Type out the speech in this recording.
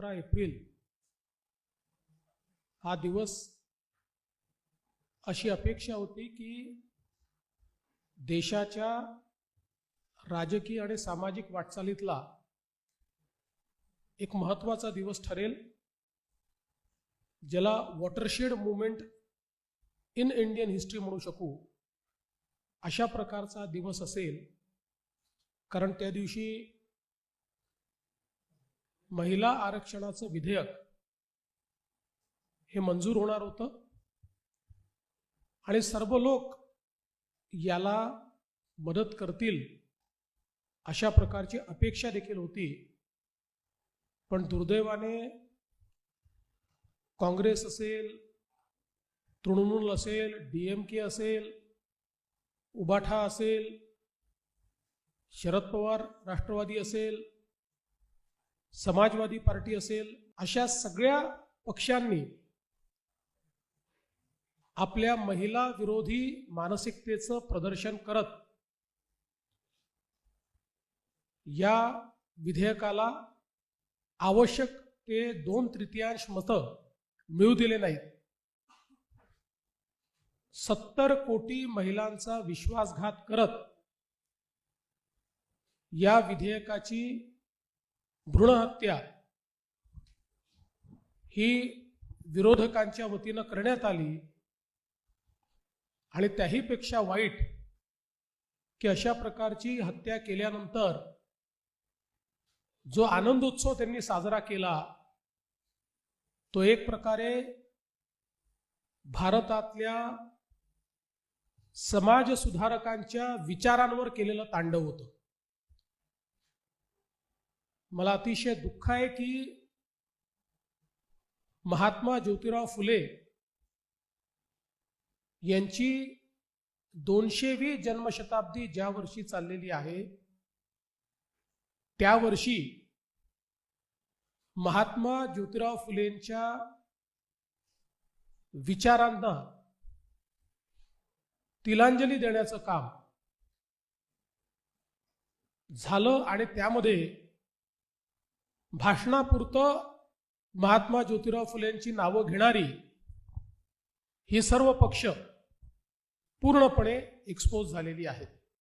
17 April हा दिवस अशी अपेक्षा होती की देशाच्या राजकीय आणि सामाजिक वाटचालीतला एक महत्त्वाचा दिवस ठरेल, ज्याला watershed movement in Indian history म्हणू शकू अशा प्रकारचा दिवस असेल. कारण त्या दिवशी महिला आरक्षणाचं विधेयक हे मंजूर होणार होतं आणि सर्व लोक याला मदत करतील अशा प्रकारची अपेक्षा देखील होती. पण दुर्दैवाने काँग्रेस असेल, तृणमूल असेल, DMK असेल, उबाठा असेल, शरद पवार राष्ट्रवादी असेल, समाजवादी पार्टी असेल, अशा सगळ्या पक्षांनी आपल्या महिला विरोधी मानसिकतेचं प्रदर्शन करत या विधेयकाला आवश्यक ते 2/3 मतं मिळू दिले नाहीत. 70 कोटी महिलांचा विश्वासघात करत या विधेयकाची भ्रूणहत्या ही विरोधकांच्या वतीनं करण्यात आली. आणि त्याहीपेक्षा वाईट की अशा प्रकारची हत्या केल्यानंतर जो आनंदोत्सव त्यांनी साजरा केला तो एक प्रकारे भारतातल्या समाज सुधारकांच्या विचारांवर केलेलं तांडव होतं. मला अतिशय दुःख आहे की महात्मा ज्योतिराव फुले यांची 200वी जन्मशताब्दी ज्या वर्षी चाललेली आहे त्या वर्षी महात्मा ज्योतिराव फुलेंच्या विचारांना तिलांजली देण्याचं काम झालं आणि त्यामध्ये भाषणापुरतं महात्मा ज्योतिराव फुलेंची नावं घेणारी ही सर्व पक्ष पूर्णपणे एक्सपोज झालेली आहेत.